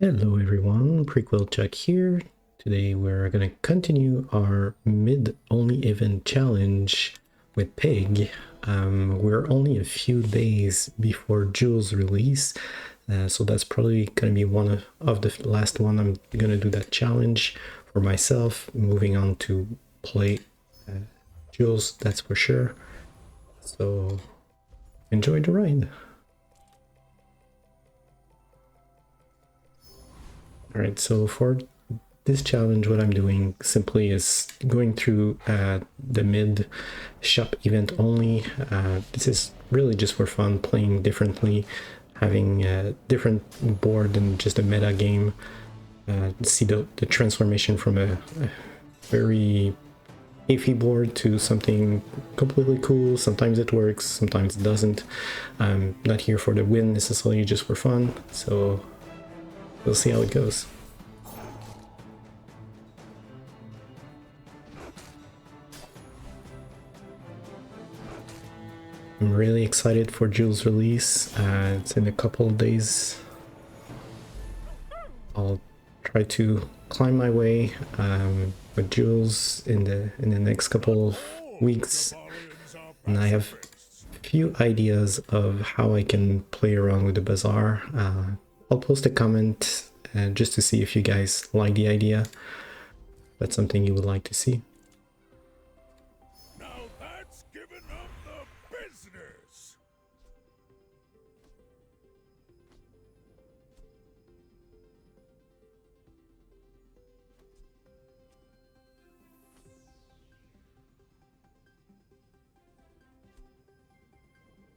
Hello everyone, Prequel Chuck here. Today we're gonna continue our mid-only event challenge with Pyg. We're only a few days before Jules' release, so that's probably gonna be one of the last one I'm gonna do that challenge for myself, moving on to play Jules, that's for sure. So enjoy the ride. Alright, so for this challenge, what I'm doing simply is going through the mid shop event only. This is really just for fun, playing differently, having a different board than just a meta game. See the transformation from a very iffy board to something completely cool. Sometimes it works, sometimes it doesn't. I'm not here for the win necessarily, just for fun. So we'll see how it goes. I'm really excited for Jules' release. It's in a couple of days. I'll try to climb my way with Jules in the next couple of weeks, and I have a few ideas of how I can play around with the Bazaar. I'll post a comment just to see if you guys like the idea. That's something you would like to see.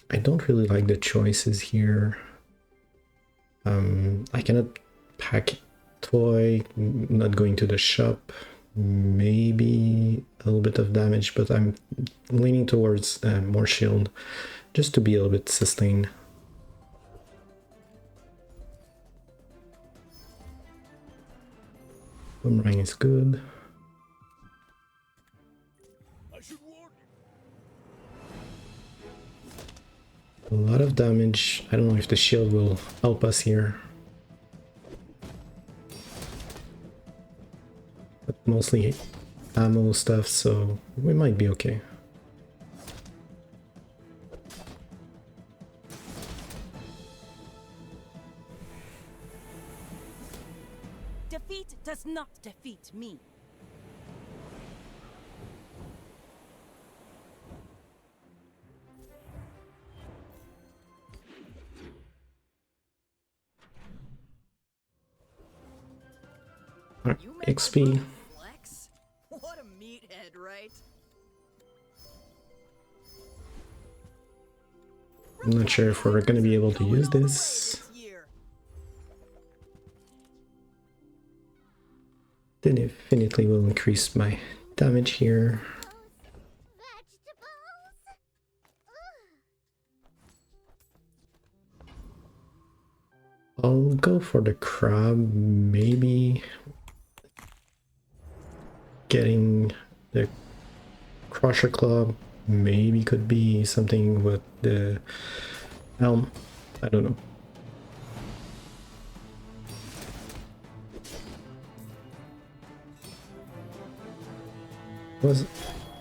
I don't really like the choices here. I cannot pack toy, not going to the shop, maybe a little bit of damage, but I'm leaning towards more shield, just to be a little bit sustained. Boomerang is good. A lot of damage. I don't know if the shield will help us here. But mostly ammo stuff, so we might be okay. Defeat does not defeat me. XP. What a meathead, right? I'm not sure if we're gonna be able to use this. Definitely will increase my damage here. I'll go for the crab, maybe getting the crusher club, maybe could be something with the helm, I don't know. Was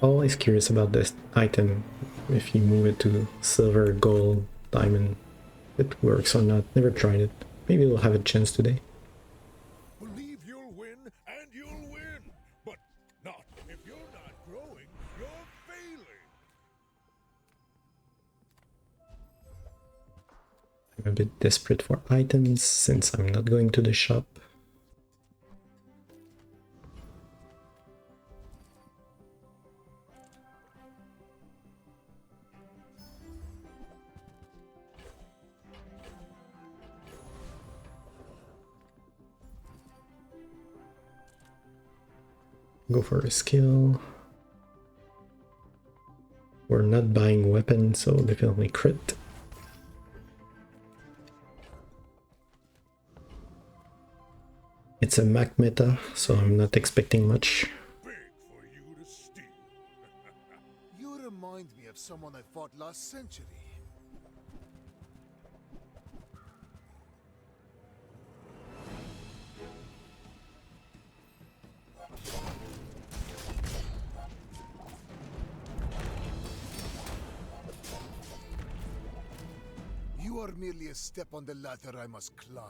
always curious about this item, if you move it to silver, gold, diamond, it works or not. Never tried it. Maybe we'll have a chance today. Believe you'll win, and you'll win. But not if you're not growing, you're failing. I'm a bit desperate for items since I'm not going to the shop. Go for a skill. We're not buying weapons, so definitely crit. It's a Mac meta, so I'm not expecting much. Big for you to steal. You remind me of someone I fought last century. or merely a step on the ladder I must climb?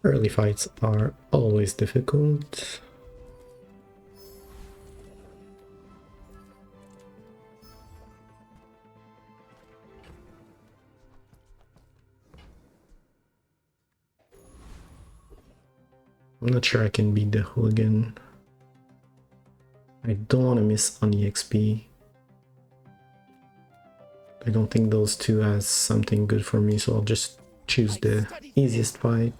Early fights are always difficult. I'm not sure I can beat the hooligan. I don't want to miss on the XP. I don't think those two has something good for me, so I'll just choose the easiest fight.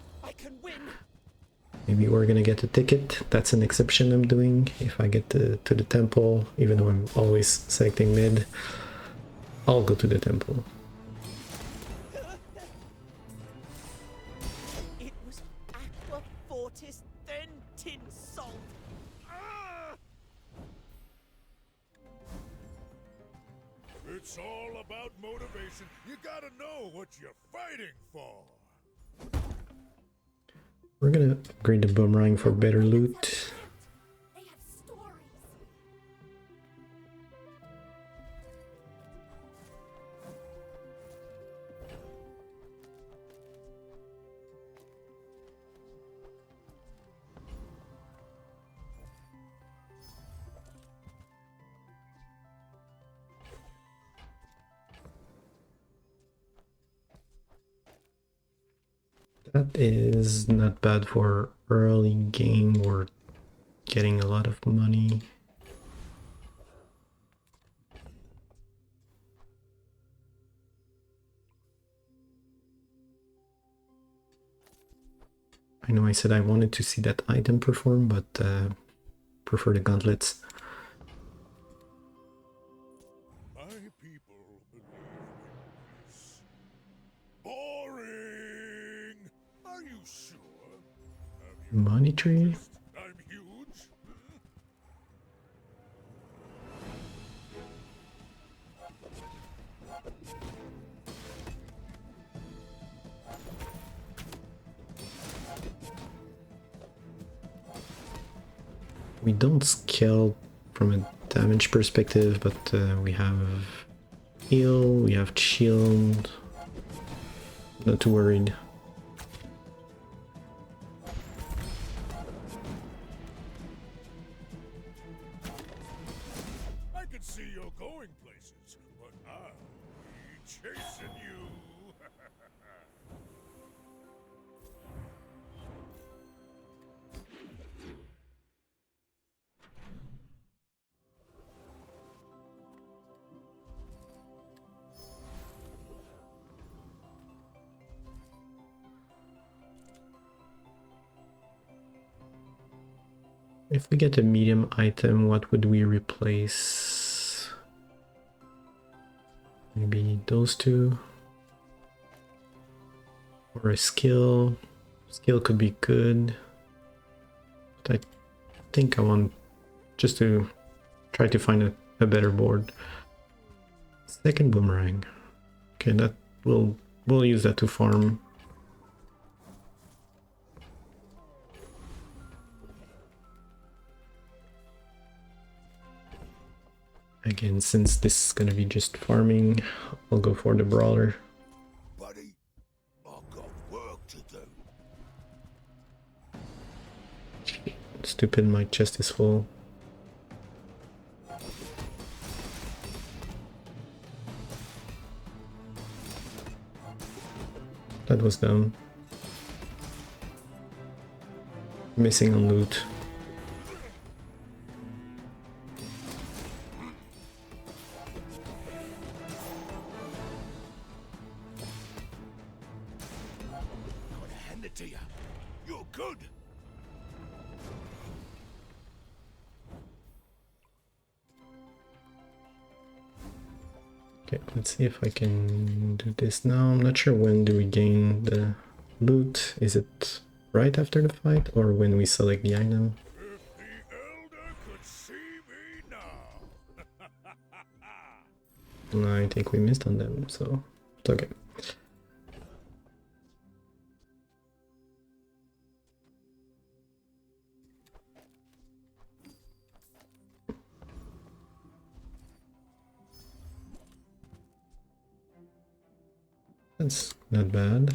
Maybe we're gonna get a ticket. That's an exception I'm doing. If I get to the temple, even though I'm always selecting mid, I'll go to the temple. It was Aqua Fortis, then Tin Salt. It's all about motivation. You gotta know what you're fighting for. We're gonna upgrade the boomerang for better loot. They have stories. That is not bad for early game. We're getting a lot of money. I know I said I wanted to see that item perform, but prefer the gauntlets. My people believe in peace. Boring! Are you sure? Have you Money tree? noticed I'm huge? We don't scale from a damage perspective, but we have heal, we have shield. Not too worried. I can see you're going places, but I'll be chasing you. If we get a medium item, what would we replace? Maybe those two? Or a skill? Skill could be good. But I think I want just to try to find a better board. Second boomerang. Okay, that we'll use that to farm. Again, since this is gonna be just farming, I'll go for the brawler. Buddy, I've got work to do. Stupid, my chest is full. That was dumb. Missing on loot. Gotta hand it to you. You're good. Okay, let's see if I can do this now. I'm not sure when do we gain the loot. Is it right after the fight or when we select the item? If the Elder could see me now. No, I think we missed on them, so it's okay. That's not bad.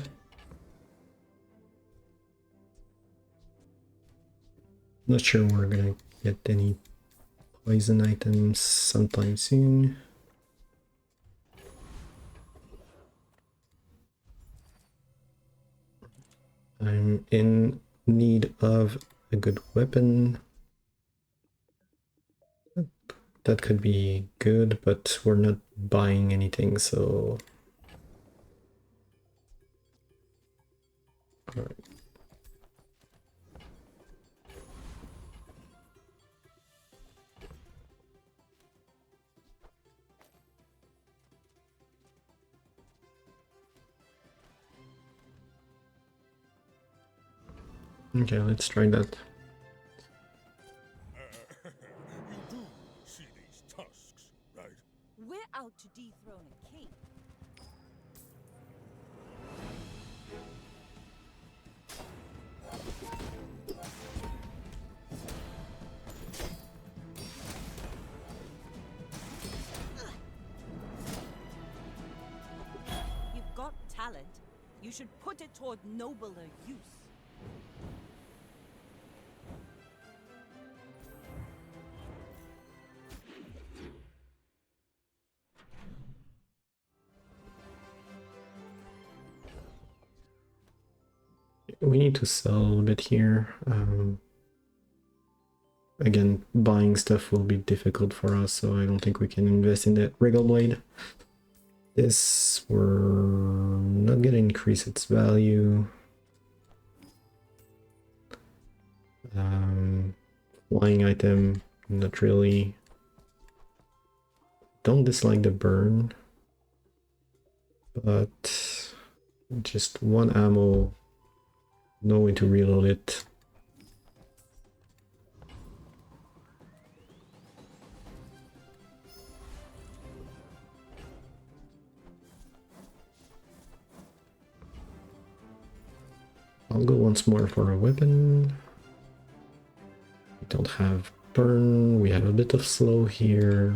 Not sure we're gonna get any poison items sometime soon. I'm in need of a good weapon. That could be good, but we're not buying anything, so... Alright. Okay, let's try that. You do see these tusks, right? We're out to dethrone a king. You've got talent. You should put it toward nobler use. We need to sell a little bit here. Again, buying stuff will be difficult for us, so I don't think we can invest in that Regal Blade. This, we're not gonna increase its value. Flying item, not really. Don't dislike the burn, but just one ammo, know when to reload it. I'll go once more for a weapon. We don't have burn, we have a bit of slow here.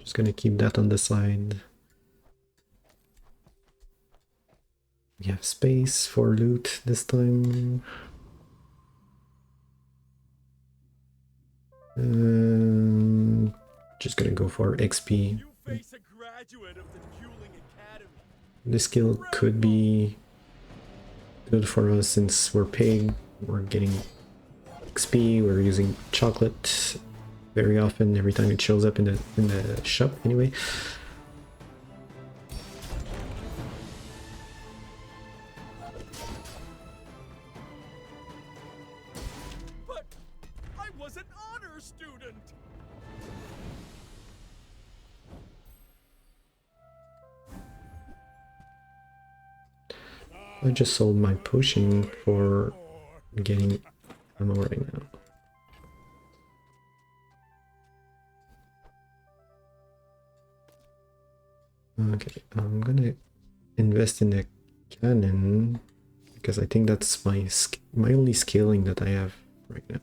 Just gonna keep that on the side. We have space for loot this time. Just gonna go for XP. You face a graduate of the Dueling Academy. This skill could be good for us since we're Pyg. We're getting XP. We're using chocolate very often. Every time it shows up in the shop, anyway. But I was an honor student. I just sold my potion for getting ammo right now. Okay, I'm gonna invest in a cannon because I think that's my only scaling that I have right now.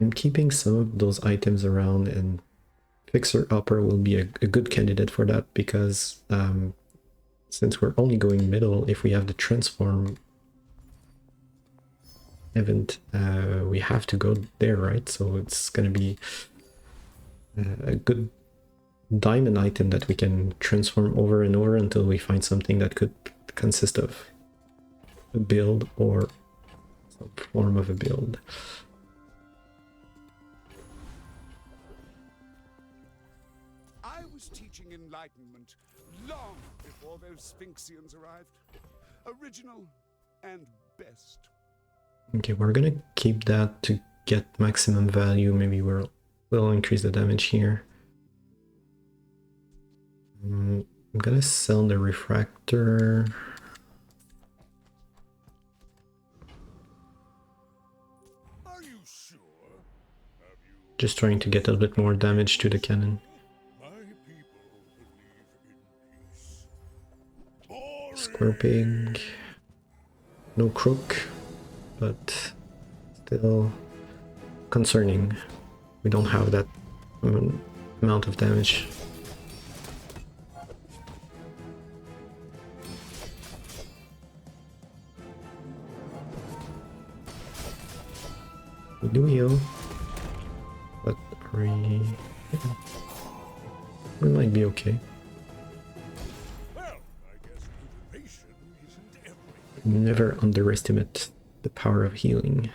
I'm keeping some of those items around, and Fixer Upper will be a good candidate for that because since we're only going middle, if we have the transform event, we have to go there, right? So it's gonna be a good diamond item that we can transform over and over until we find something that could consist of a build or some form of a build. I was teaching Enlightenment long before those Sphinxians arrived. Original and best. Okay, we're gonna keep that to get maximum value. Maybe we'll increase the damage here. I'm gonna sell the refractor. Are you sure? Have you... Just trying to get a little bit more damage to the cannon. My people believe in peace. Square pig. No crook, but still concerning. We don't have that amount of damage. We do heal, but we might be okay. Well, I guess motivation isn't everything. Never underestimate the power of healing.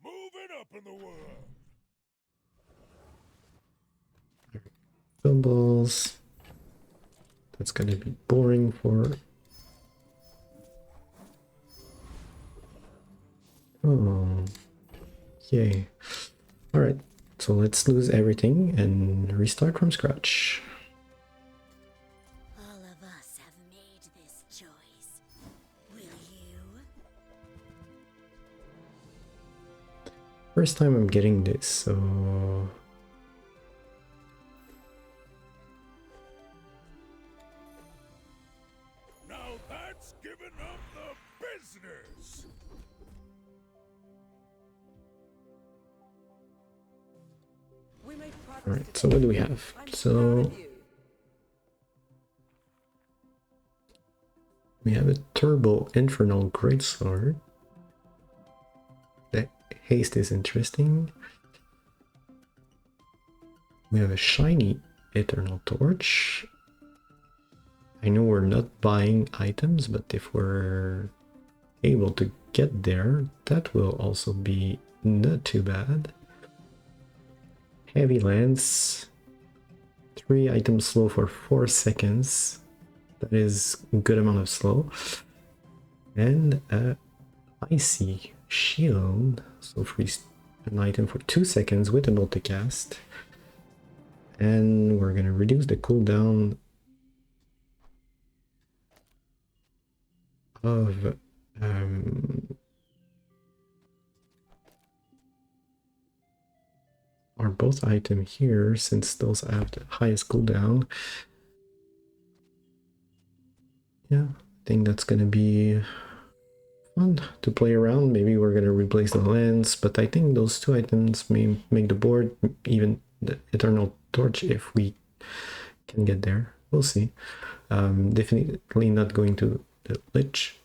Moving up in the world. Gumballs. That's gonna be boring for... Oh, yay. Alright, so let's lose everything and restart from scratch. All of us have made this choice. Will you? First time I'm getting this, so... Now that's giving up the business. We made progress. Alright, so what do we have? I'm So... proud of you. We have a Turbo Infernal Greatsword. The haste is interesting. We have a shiny Eternal Torch. I know we're not buying items, but if we're able to get there, that will also be not too bad. Heavy Lance. 3 items slow for 4 seconds. That is a good amount of slow. And a Icy Shield. So freeze an item for 2 seconds with a multicast. And we're gonna reduce the cooldown of or both item here, since those have the highest cooldown. Yeah, I think that's gonna be fun to play around. Maybe we're gonna replace the lens, but I think those 2 items may make the board, even the Eternal Torch if we can get there. We'll see. Definitely not going to the Lich.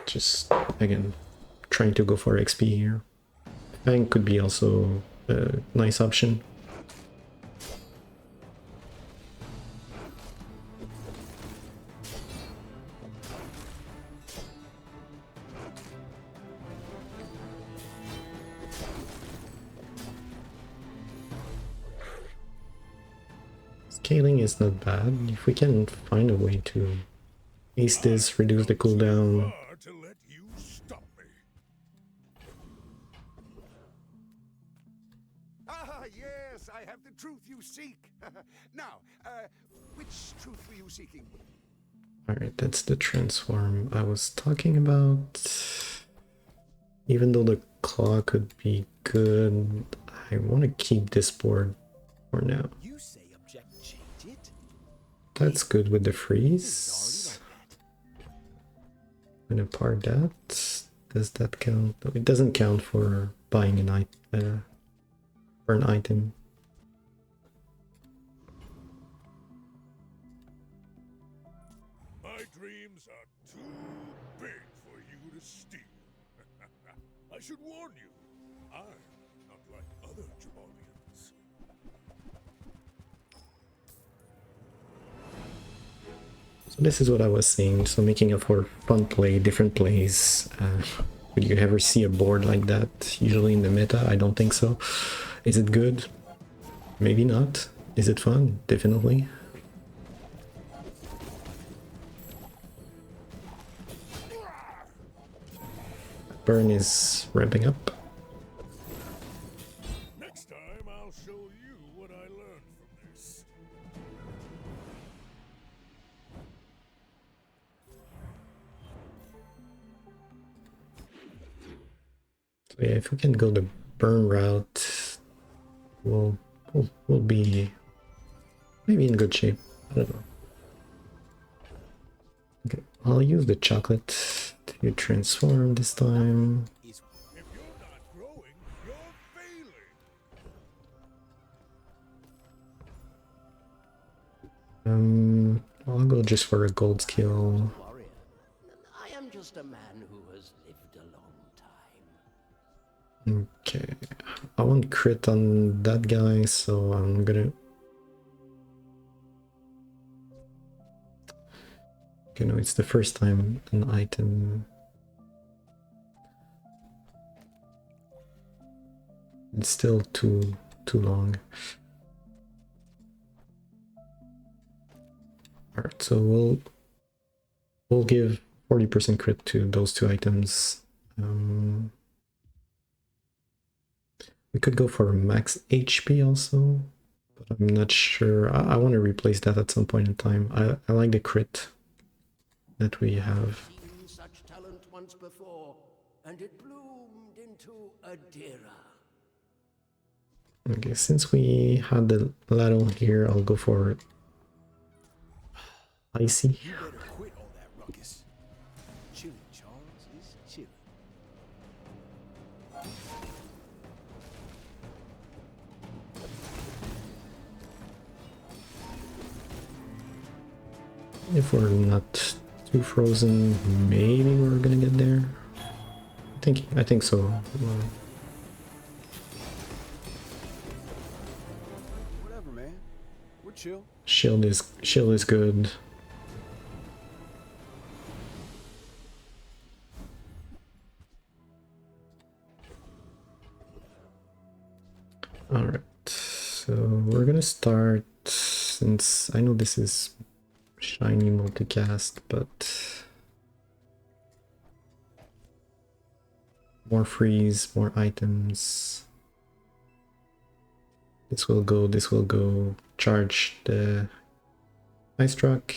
Just, again, trying to go for XP here. Fang could be also a nice option. Scaling is not bad. If we can find a way to ace this, reduce the cooldown. Far to let you stop me. Ah, yes, I have the truth you seek. Now, which truth were you seeking? Alright, that's the transform I was talking about. Even though the claw could be good, I want to keep this board for now. You say object change it? That's good with the freeze. I'm gonna part that. Does that count? No, it doesn't count for buying an item. My dreams are too big for you to steal. I should warn you, I'm not like other Jabalians. So this is what I was saying. So making up for fun play, different plays. Would you ever see a board like that? Usually in the meta, I don't think so. Is it good? Maybe not. Is it fun? Definitely. Burn is ramping up. Next time I'll show you what I learned from this. So yeah, if we can go the burn route, we'll we'll be maybe in good shape. I don't know. Okay, I'll use the chocolate to transform this time. If you're not growing, you're failing. I'll go just for a gold skill. warrior. I am just a man who has lived a long time. Okay, I want crit on that guy, so I'm gonna... Okay, no, it's the first time an item... It's still too long. Alright, so we'll give 40% crit to those two items. We could go for max HP also, but I'm not sure. I want to replace that at some point in time. I like the crit that we have. Seen such talent once before, and it bloomed into a Dira. Okay, since we had the ladle here, I'll go for icy. You better quit all that ruckus. Chilling, Charles, is chilling. If we're not too frozen, maybe we're gonna get there. I think so. Whatever, man. We're chill. Shield is good. Alright, so we're gonna start, since I know this is shiny multicast, but more freeze, more items. This will go, charge the ice truck.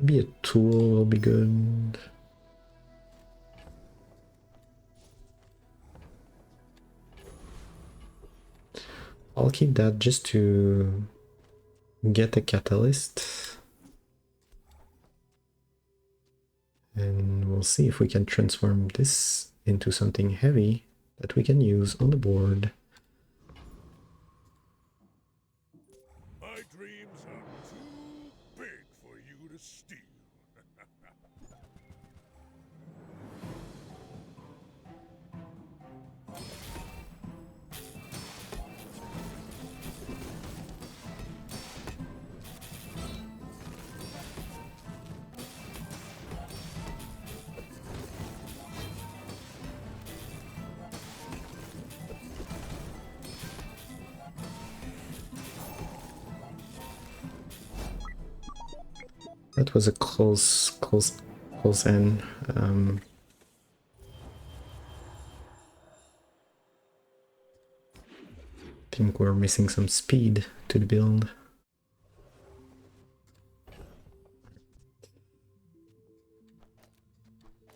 Maybe a tool will be good. I'll keep that just to get a catalyst. And we'll see if we can transform this into something heavy that we can use on the board. My dreams are too big for you to steal. That was a close end. I think we're missing some speed to the build.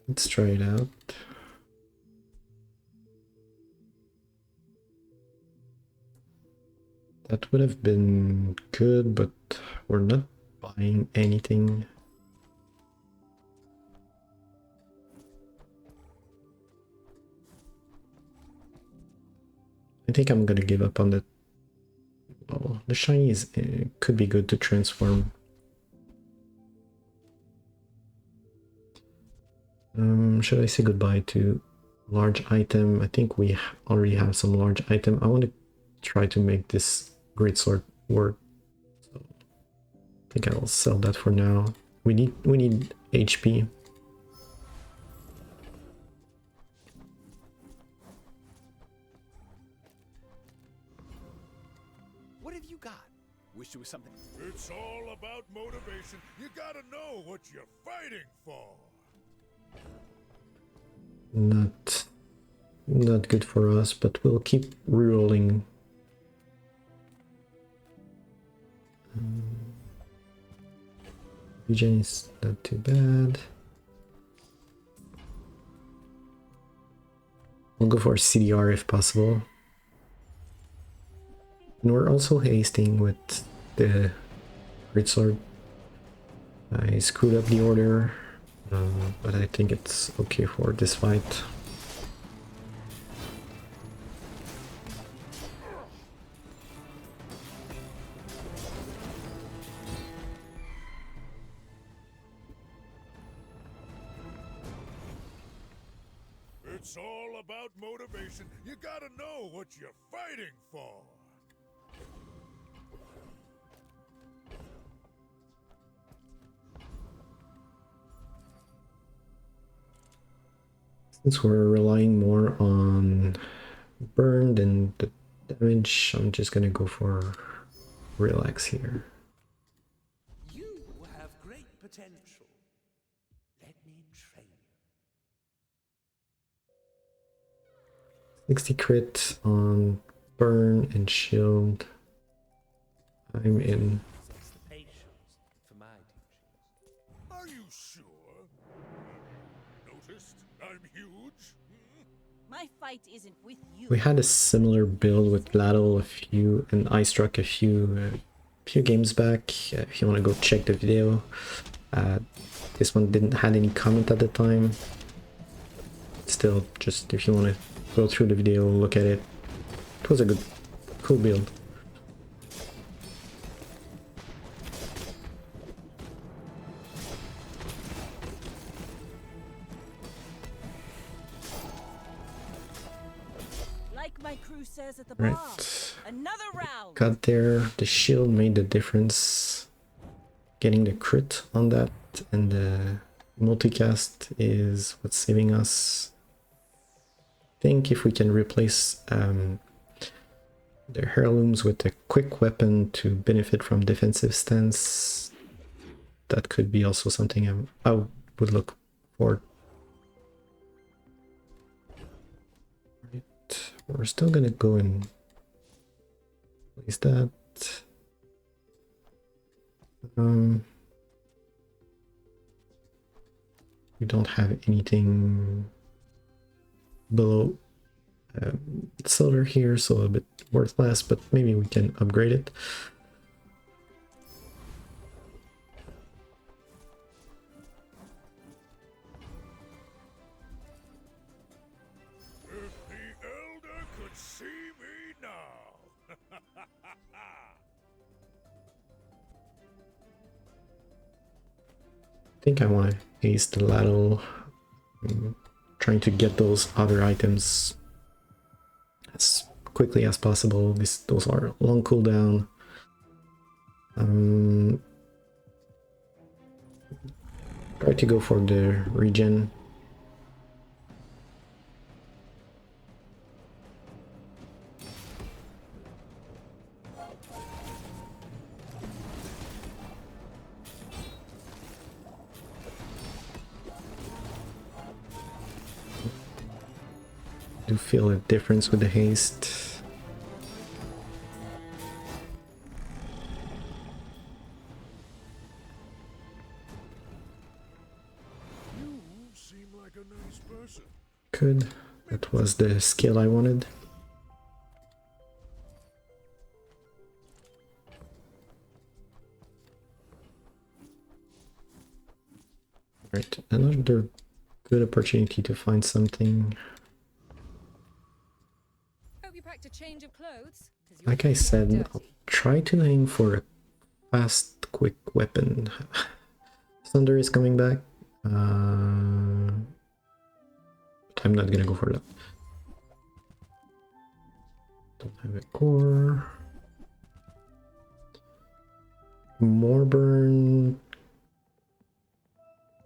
Let's try it out. That would have been good, but we're not buying anything. I think I'm gonna give up on the... Oh, the shiny is could be good to transform. Should I say goodbye to large item? I think we already have some large item. I want to try to make this greatsword work. So I think I'll sell that for now. We need HP. What have you got? Wish it was something. It's all about motivation. You gotta know what you're fighting for. Not good for us, but we'll keep rerolling. Regen is not too bad. We'll go for CDR if possible. And we're also hasting with the Greatsword. I screwed up the order, but I think it's okay for this fight. It's all about motivation. You gotta know what you're fighting for. Since we're relying more on burn than the damage, I'm just gonna go for relax here. You have great potential. Let me train you. 60 crit on burn and shield. I'm in. Possess the patience for my teachings. Are you sure? Noticed I'm huge? My fight isn't with you. We had a similar build with Ladle and I struck a few games back. If you want to go check the video, this one didn't had any comment at the time. Still, just if you want to go through the video, look at it. It was a good, cool build. Like my crew says at the bar. Right. Another round. Got there. The shield made the difference. Getting the crit on that and the multicast is what's saving us. I think if we can replace the heirlooms with a quick weapon to benefit from defensive stance, that could be also something I would look for. Right. We're still gonna go and place that. We don't have anything below silver here, so a bit worthless, but maybe we can upgrade it. If the Elder could see me now. I think I want to ace the Ladle. Trying to get those other items as quickly as possible. Those are long cooldown. Try to go for the regen. Do feel a difference with the haste. You seem like a nice person. Good. That was the skill I wanted. Right, another good opportunity to find something. Hope you packed a change of clothes. 'Cause you're Like I said, dirty. I'll try to aim for a fast, quick weapon. Thunder is coming back. But I'm not gonna go for that. Don't have a core. More burn.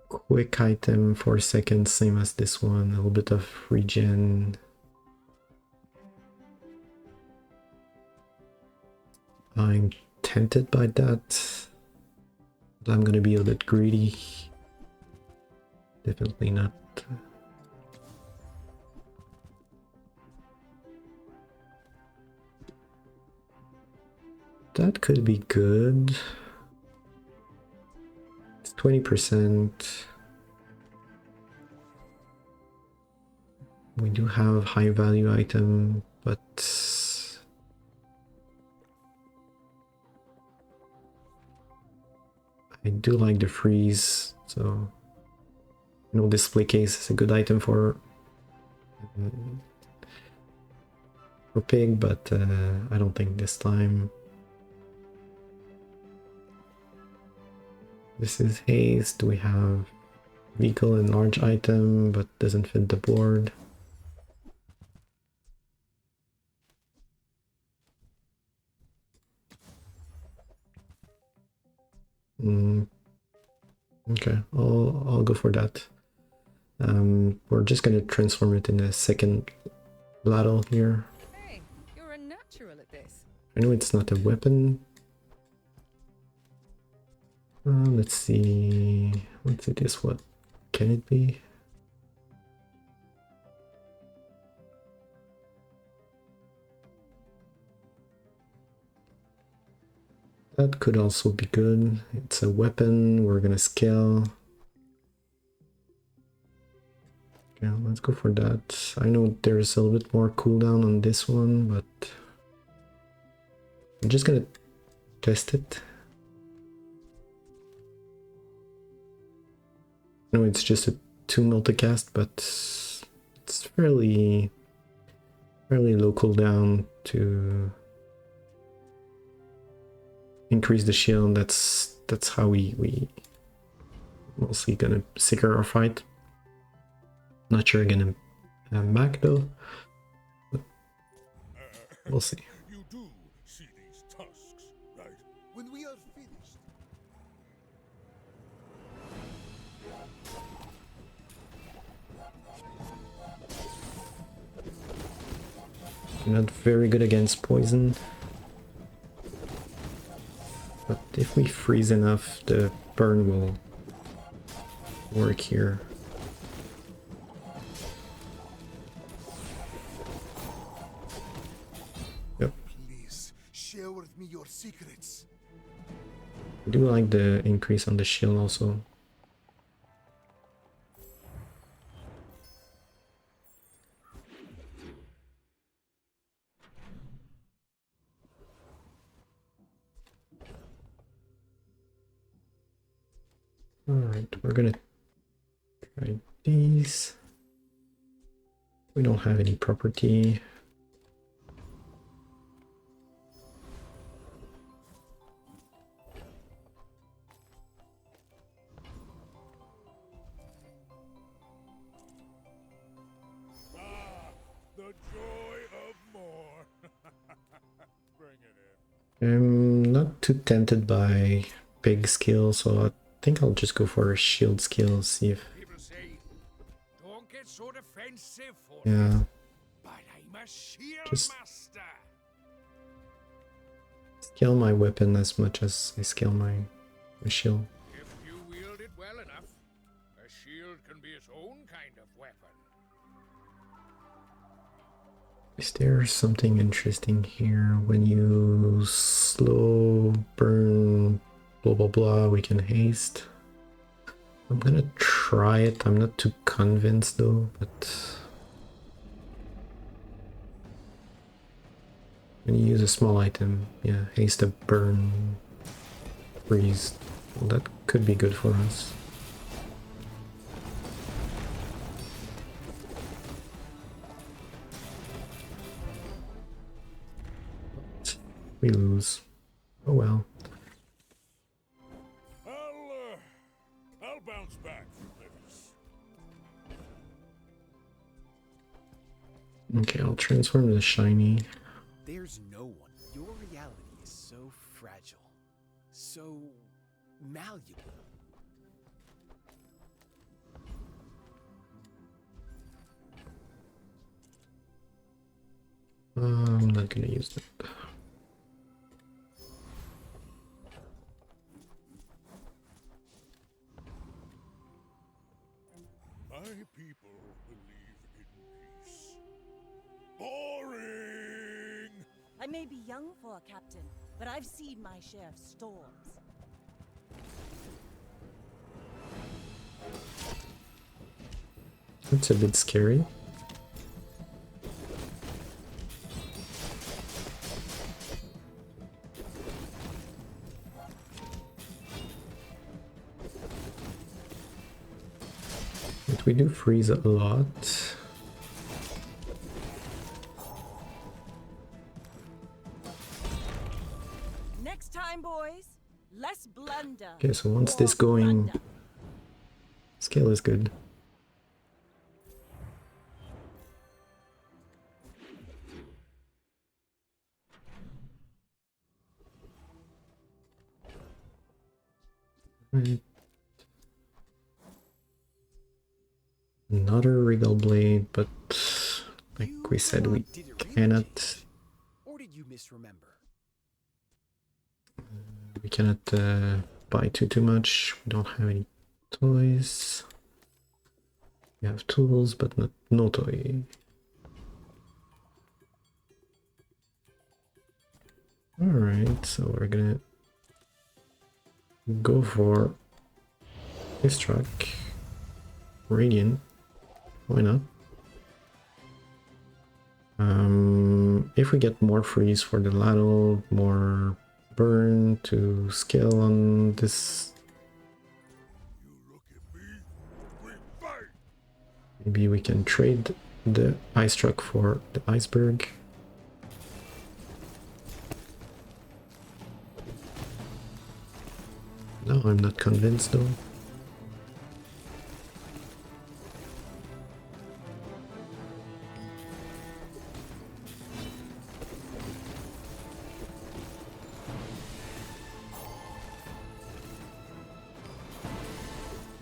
Quick item, 4 seconds, same as this one. A little bit of regen. I'm tempted by that. But I'm gonna be a bit greedy. Definitely not. That could be good. 20%. We do have high value item, but I do like the freeze, so no display case is a good item for Pig, but I don't think this time. This is haste. We have vehicle and large item, but doesn't fit the board. Okay, I'll go for that. We're just gonna transform it in a second ladle here. Hey, you're a natural at this. I know it's not a weapon. Let's see. Let's see this. What can it be? That could also be good. It's a weapon. We're gonna scale. Yeah, let's go for that. I know there's a little bit more cooldown on this one, but I'm just gonna test it. No, it's just a 2 multicast, but it's fairly low cooldown to increase the shield. That's how we mostly gonna secure our fight. Not sure I'm gonna Mac though, but we'll see. You do see these tusks, right? When we are finished, Not very good against poison, but if we freeze enough, the burn will work here. Yep. please share with me your secrets. I do like the increase on the shield also. Alright, we're gonna try these. We don't have any property. Ah, the joy of more. Bring it in. I'm not too tempted by big skill, so I think I'll just go for a shield skill, see if... People say, don't get so defensive for Yeah, but I'm a shield Just- master. scale my weapon as much as I scale my shield. If you wield it well enough, a shield can be its own kind of weapon. Is there something interesting here? When you slow burn blah blah blah, we can haste. I'm gonna try it. I'm not too convinced though, but when you use a small item, yeah, haste a burn freeze. Well, that could be good for us. We lose. Oh well. I'll bounce back from this. Okay, I'll transform to shiny. There's no one. Your reality is so fragile, so malleable. I'm not gonna use that. My people believe in peace. Boring! I may be young for a captain, but I've seen my share of storms. That's a bit scary. But we do freeze a lot. Next time, boys, less blunder. Okay, so once more this going, plunder. scale is good. Right. Another Regal Blade, but like we said, we cannot Or did you misremember? buy too much. We don't have any toys. We have tools, but no toy. Alright, so we're gonna go for this truck. Radiant. Why not? If we get more freeze for the ladle, more burn to scale on this, You look at me, we fight! maybe we can trade the ice truck for the iceberg. No, I'm not convinced though.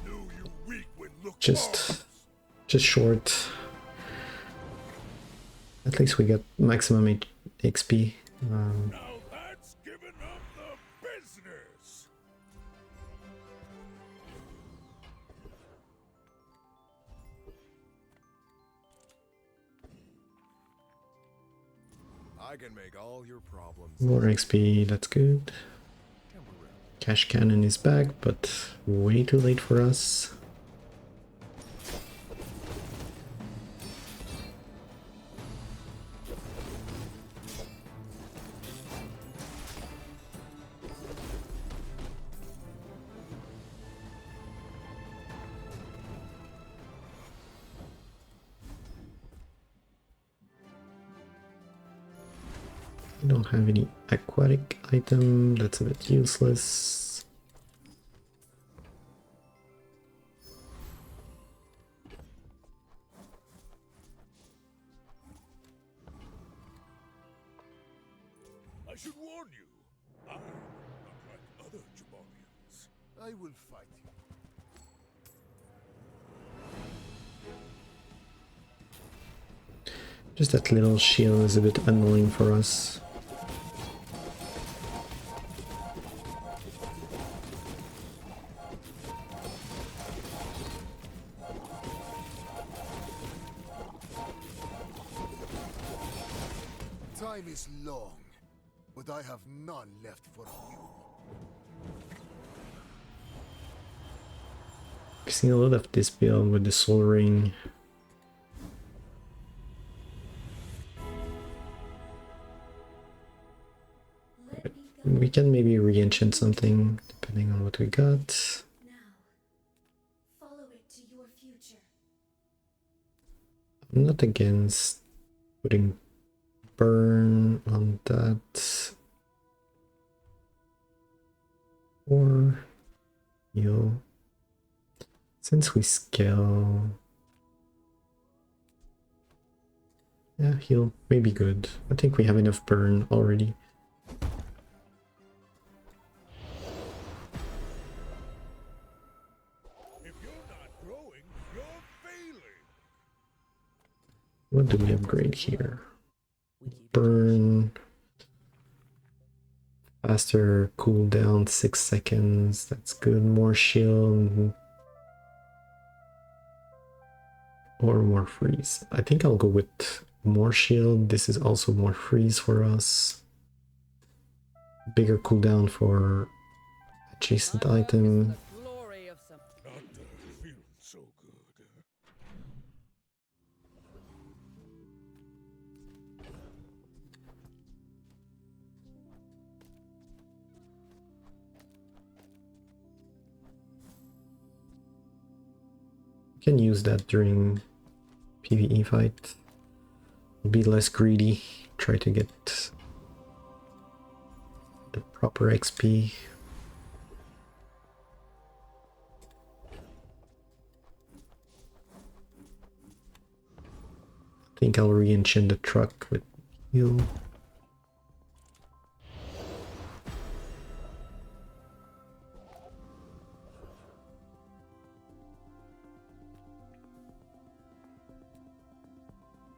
Know you weak when looked Just short. At least we got maximum XP. Now that's giving up the business! I can make all your problems. More XP, that's good. temporary. Cash cannon is back, but way too late for us. We don't have any aquatic item, that's a bit useless. I should warn you, I'm not like other Jabalians. I will fight you. Just that little shield is a bit annoying for us. Time is long, but I have none left for you. I've seen a lot of this build with the soul ring. We can maybe re-enchant something, depending on what we got. Now, follow it to your future. I'm not against putting burn on that. Or heal. Since we scale... Yeah, heal may be good. I think we have enough burn already. If you're not growing, you're failing! What do we upgrade here? Burn. Faster cooldown, 6 seconds. That's good. More shield. Or more freeze. I think I'll go with more shield. This is also more freeze for us. Bigger cooldown for adjacent item. Glory of some Doctor, feel can use that during PvE fight. Be less greedy, try to get the proper XP. I think I'll re-enchant the truck with heal.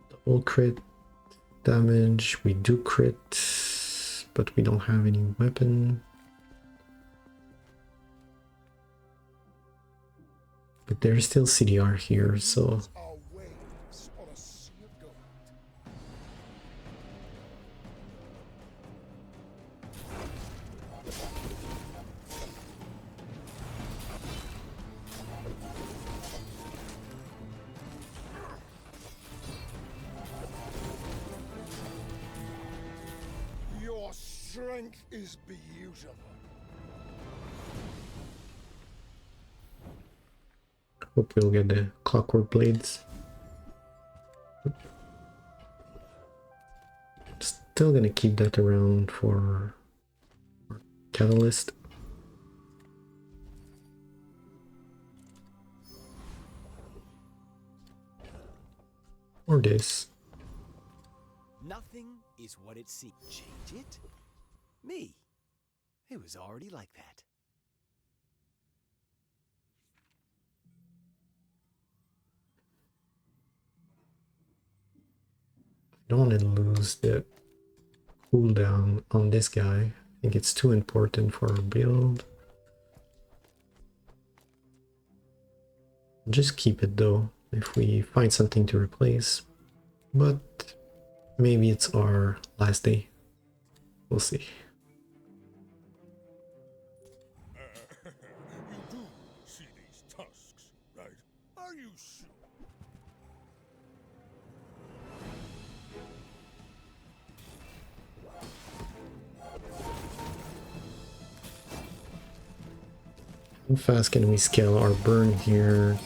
Double crit damage, we do crit, but we don't have any weapon. But there's still CDR here, so Our waves on a sea of gold. Your strength is beautiful. hope we'll get the clockwork blades. Still gonna keep that around for catalyst. Or this. Nothing is what it seems. Change it? Me? It was already like that. I don't want to lose the cooldown on this guy. I think it's too important for our build. Just keep it though, if we find something to replace. But maybe it's our last day. We'll see. You do see these tusks, right? Are you sure? How fast can we scale our burn here?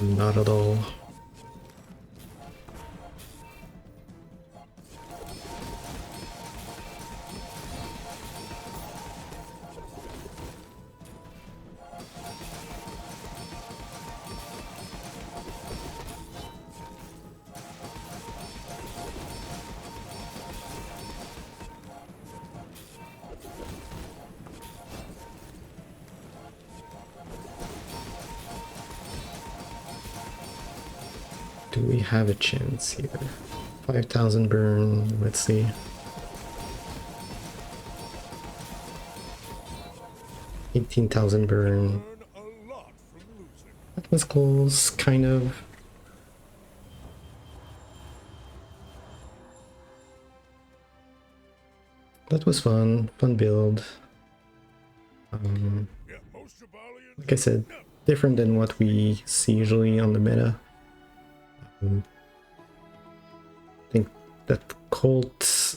Not at all. Do we have a chance here? 5,000 burn, let's see. $18,000 burn. Learn a lot from losing. That was close, kind of. That was fun build. Yeah, most Jabalians Like I said, different than what we see usually on the meta. I think that cult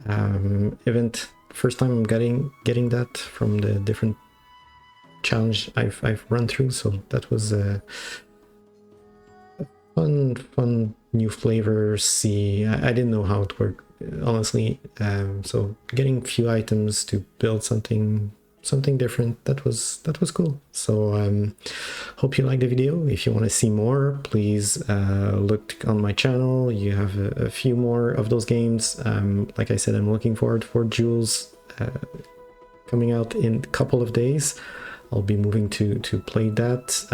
event, first time I'm getting that from the different challenge I've run through, so that was a fun new flavor. See, I didn't know how it worked, honestly. So getting a few items to build something different, that was cool. So hope you liked the video. If you want to see more, please look on my channel. You have a few more of those games. Like I said, I'm looking forward for Jules coming out in a couple of days. I'll be moving to play that,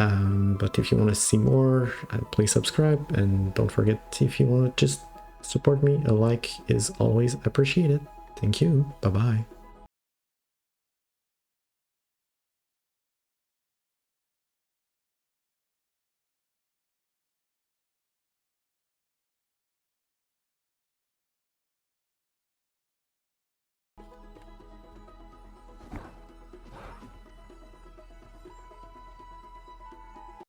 but if you want to see more, please subscribe, and don't forget, if you want to just support me, a like is always appreciated. Thank you. Bye bye.